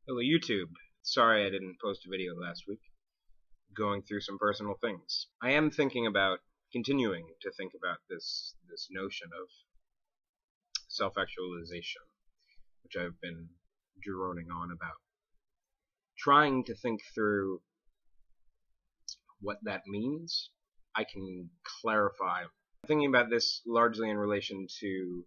Hello YouTube. Sorry I didn't post a video last week. Going through some personal things. I am thinking about continuing to think about this notion of self-actualization, which I've been droning on about. Trying to think through what that means. I can clarify. I'm thinking about this largely in relation to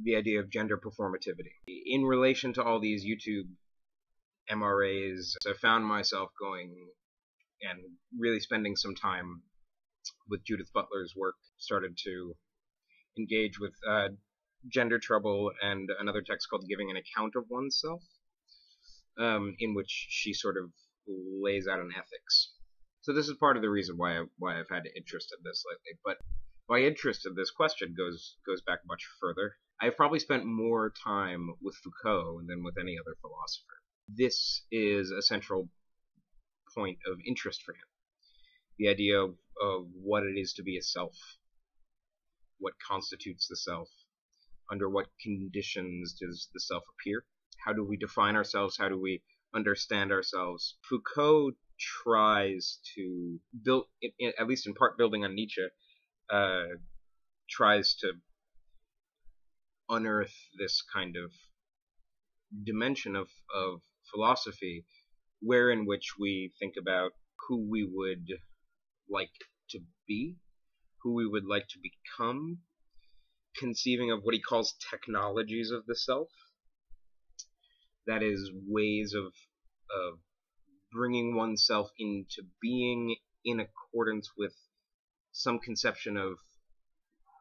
the idea of gender performativity. In relation to all these YouTube MRAs, I found myself going and really spending some time with Judith Butler's work, started to engage with Gender Trouble and another text called Giving an Account of Oneself, in which she sort of lays out an ethics. So this is part of the reason why I've had interest in this lately. But my interest in this question goes back much further. I've probably spent more time with Foucault than with any other philosopher. This is a central point of interest for him. The idea of what it is to be a self, what constitutes the self, under what conditions does the self appear, how do we define ourselves, how do we understand ourselves. Foucault tries to build, at least in part building on Nietzsche, tries to unearth this kind of dimension of philosophy wherein which we think about who we would like to be, who we would like to become, conceiving of what he calls technologies of the self. That is, ways of bringing oneself into being in accordance with some conception of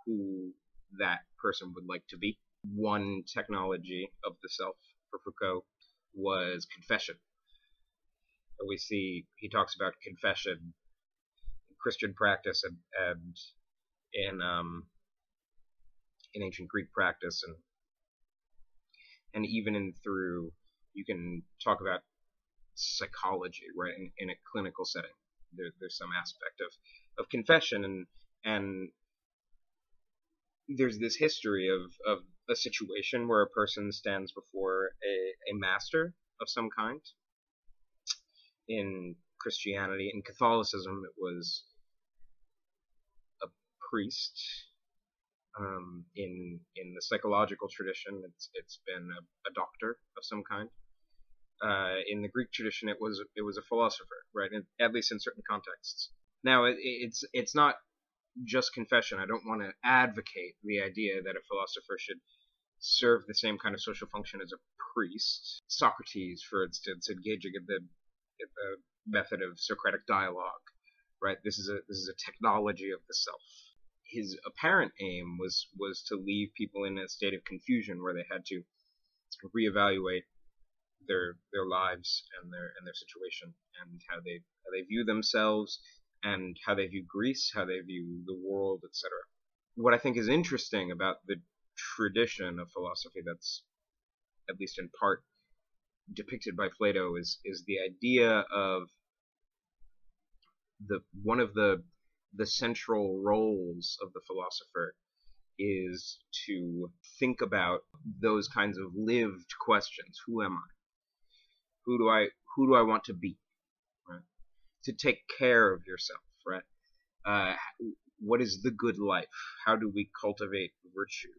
who that person would like to be. One technology of the self for Foucault was confession. We see he talks about confession in Christian practice and in ancient Greek practice, and even in through, you can talk about psychology, right? In a clinical setting, there's some aspect of confession, and there's this history of a situation where a person stands before a master of some kind. In Christianity, in Catholicism, it was a priest. In the psychological tradition, it's been a doctor of some kind. In the Greek tradition, it was a philosopher, right? At least in certain contexts. Now, it's not just confession. I don't want to advocate the idea that a philosopher should serve the same kind of social function as a priest. Socrates, for instance, engaging in the method of Socratic dialogue, right? This is a technology of the self. His apparent aim was to leave people in a state of confusion where they had to reevaluate their lives and their situation, and how they view themselves, and how they view Greece, how they view the world, etc. What I think is interesting about the tradition of philosophy that's, at least in part, depicted by Plato is the idea of one of the central roles of the philosopher is to think about those kinds of lived questions. Who am I? Who do I want to be? Right? To take care of yourself, right? What is the good life? How do we cultivate virtue?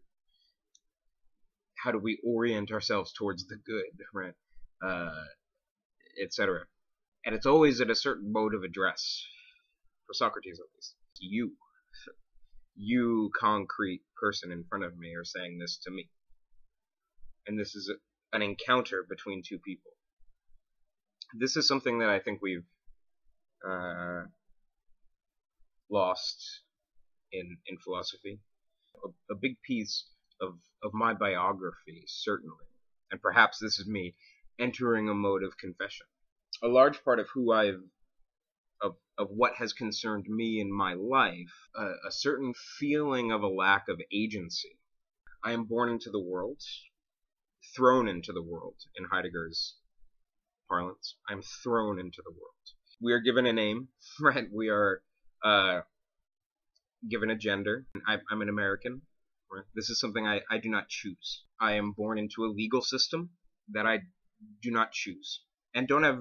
How do we orient ourselves towards the good, right? Etc. And it's always at a certain mode of address, for Socrates at least. You concrete person in front of me, are saying this to me. And this is an encounter between two people. This is something that I think we've lost in philosophy. A big piece of my biography, certainly, and perhaps this is me entering a mode of confession. A large part of who of what has concerned me in my life, a certain feeling of a lack of agency. I am born into the world, thrown into the world, in Heidegger's parlance. I'm thrown into the world. We are given a name, right? We are given a gender. I'm an American. Right? This is something I do not choose. I am born into a legal system that I do not choose and don't have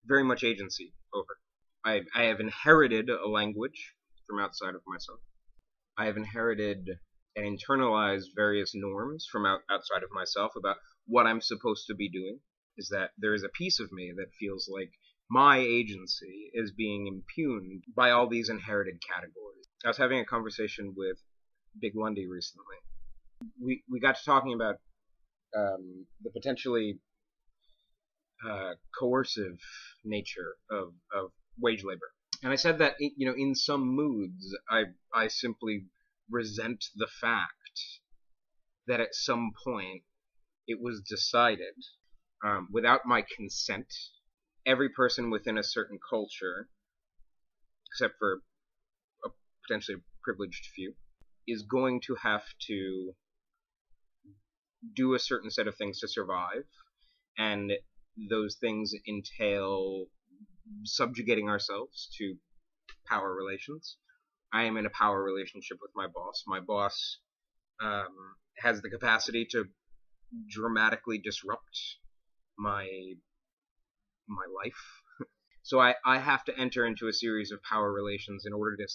very much agency over. I have inherited a language from outside of myself. I have inherited and internalized various norms from outside of myself about what I'm supposed to be doing. Is that there is a piece of me that feels like my agency is being impugned by all these inherited categories. I was having a conversation with Big Lundy recently. We got to talking about the potentially coercive nature of wage labor. And I said that, in some moods, I simply resent the fact that at some point it was decided, without my consent, every person within a certain culture, except for a potentially privileged few, is going to have to do a certain set of things to survive, and those things entail subjugating ourselves to power relations. I am in a power relationship with my boss. My boss has the capacity to dramatically disrupt my life. So I have to enter into a series of power relations in order to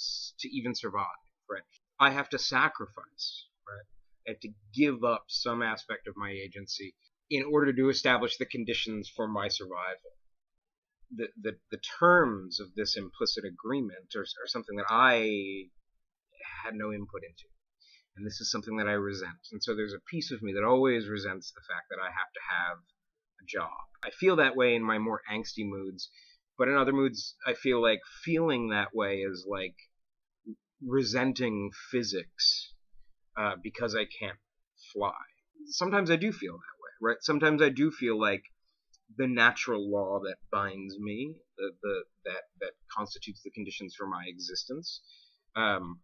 even survive, right? I have to sacrifice, right? I have to give up some aspect of my agency in order to establish the conditions for my survival. The terms of this implicit agreement are something that I had no input into. And this is something that I resent. And so there's a piece of me that always resents the fact that I have to have a job. I feel that way in my more angsty moods, but in other moods, I feel like feeling that way is like resenting physics because I can't fly. Sometimes I do feel that way, right? Sometimes I do feel like the natural law that binds me, that constitutes the conditions for my existence,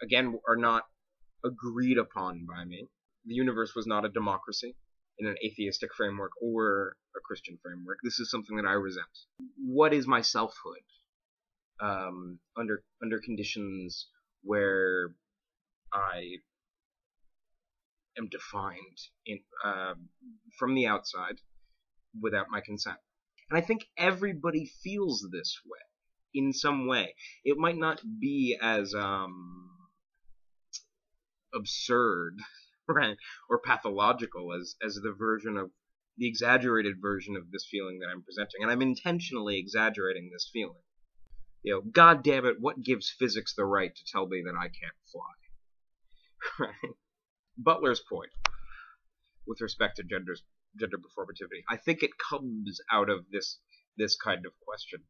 again, are not agreed upon by me. The universe was not a democracy in an atheistic framework or a Christian framework. This is something that I resent. What is my selfhood under conditions where I am defined from the outside without my consent? And I think everybody feels this way in some way. It might not be as absurd, right, or pathological as the exaggerated version of this feeling that I'm presenting. And I'm intentionally exaggerating this feeling. God damn it, what gives physics the right to tell me that I can't fly? Right? Butler's point with respect to gender performativity, I think it comes out of this kind of question,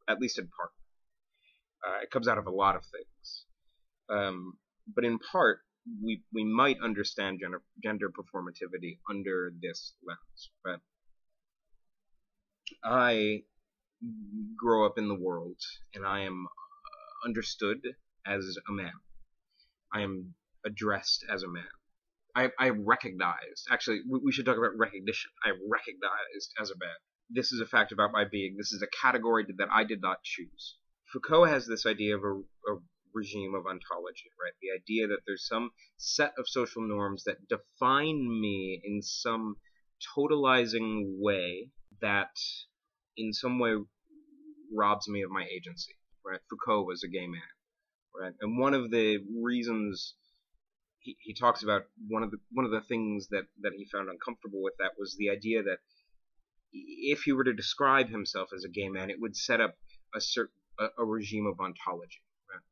at least in part. It comes out of a lot of things. But in part, we might understand gender performativity under this lens. Right? I grow up in the world, and I am understood as a man. I am addressed as a man. I recognized, actually, we should talk about recognition. I recognized as a man. This is a fact about my being. This is a category that I did not choose. Foucault has this idea of a regime of ontology, right? The idea that there's some set of social norms that define me in some totalizing way that in some way robs me of my agency, right? Foucault was a gay man, right? And one of the reasons he talks about, one of the things that he found uncomfortable with that was the idea that if he were to describe himself as a gay man, it would set up a regime of ontology. Right?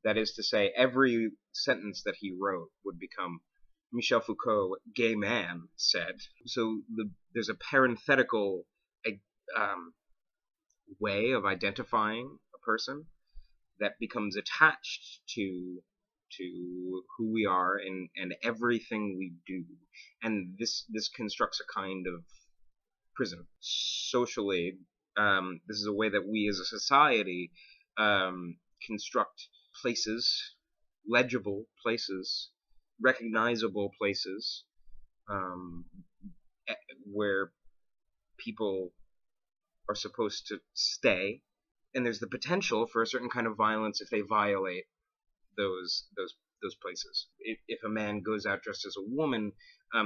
That is to say, every sentence that he wrote would become Michel Foucault, gay man, said. So there's a parenthetical way of identifying a person that becomes attached to who we are and everything we do. And this constructs a kind of prison. Socially, this is a way that we as a society construct places, legible places, recognizable places, where people are supposed to stay, and there's the potential for a certain kind of violence if they violate those those places. If a man goes out dressed as a woman,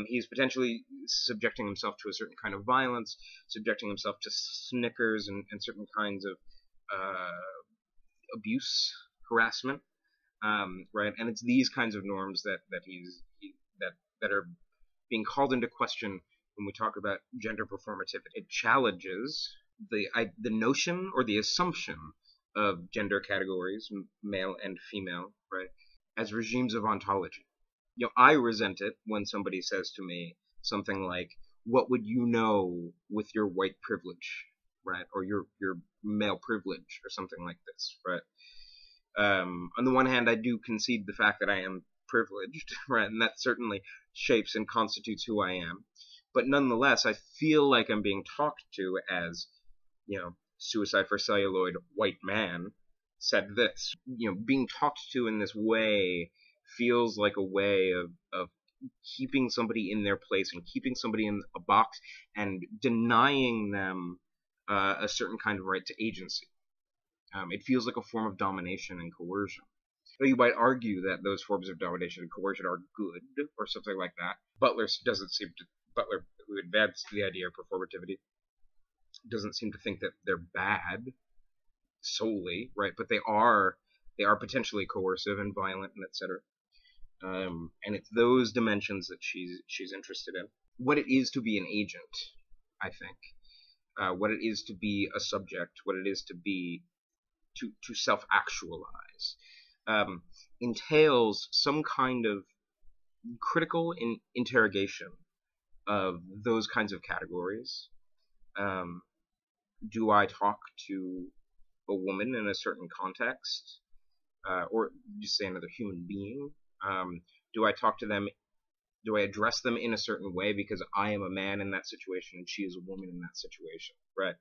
he's potentially subjecting himself to a certain kind of violence, subjecting himself to snickers and certain kinds of abuse, harassment, right? And it's these kinds of norms that are being called into question when we talk about gender performativity. It challenges the notion or the assumption of gender categories, male and female, right, as regimes of ontology. I resent it when somebody says to me something like, "What would you know with your white privilege?" right, or your male privilege, or something like this, right? On the one hand, I do concede the fact that I am privileged, right, and that certainly shapes and constitutes who I am. But nonetheless, I feel like I'm being talked to as, Suicide for Celluloid white man said this. Being talked to in this way feels like a way of keeping somebody in their place and keeping somebody in a box and denying them a certain kind of right to agency. It feels like a form of domination and coercion. So you might argue that those forms of domination and coercion are good, or something like that. Butler, who advanced the idea of performativity, doesn't seem to think that they're bad solely, right? But they are potentially coercive and violent and etc. And it's those dimensions that she's interested in. What it is to be an agent, I think. What it is to be a subject, what it is to be to self-actualize, entails some kind of critical interrogation of those kinds of categories. Do I talk to a woman in a certain context, or just say another human being? Do I talk to them? Do I address them in a certain way because I am a man in that situation and she is a woman in that situation, right?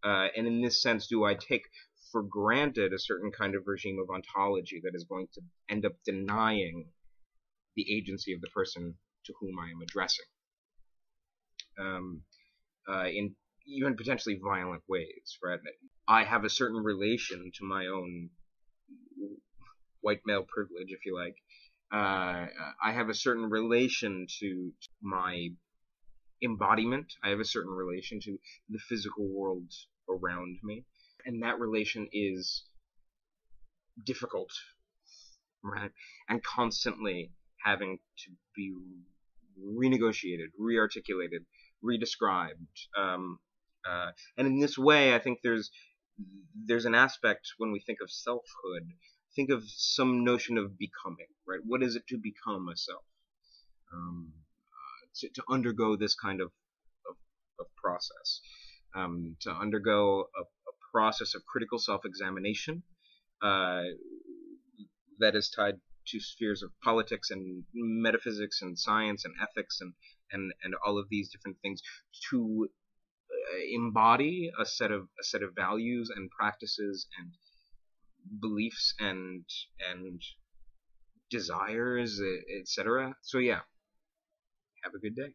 And in this sense, do I take for granted a certain kind of regime of ontology that is going to end up denying the agency of the person to whom I am addressing, in even potentially violent ways, right? I have a certain relation to my own white male privilege, if you like. I have a certain relation to my embodiment. I have a certain relation to the physical world around me. And that relation is difficult, right? And constantly having to be renegotiated, rearticulated, redescribed. And in this way, I think there's an aspect when we think of selfhood, think of some notion of becoming, right? What is it to become a self? To undergo this kind of process, to undergo a process of critical self-examination that is tied to spheres of politics and metaphysics and science and ethics and all of these different things, to embody a set of values and practices and beliefs and desires, etc. So yeah, have a good day.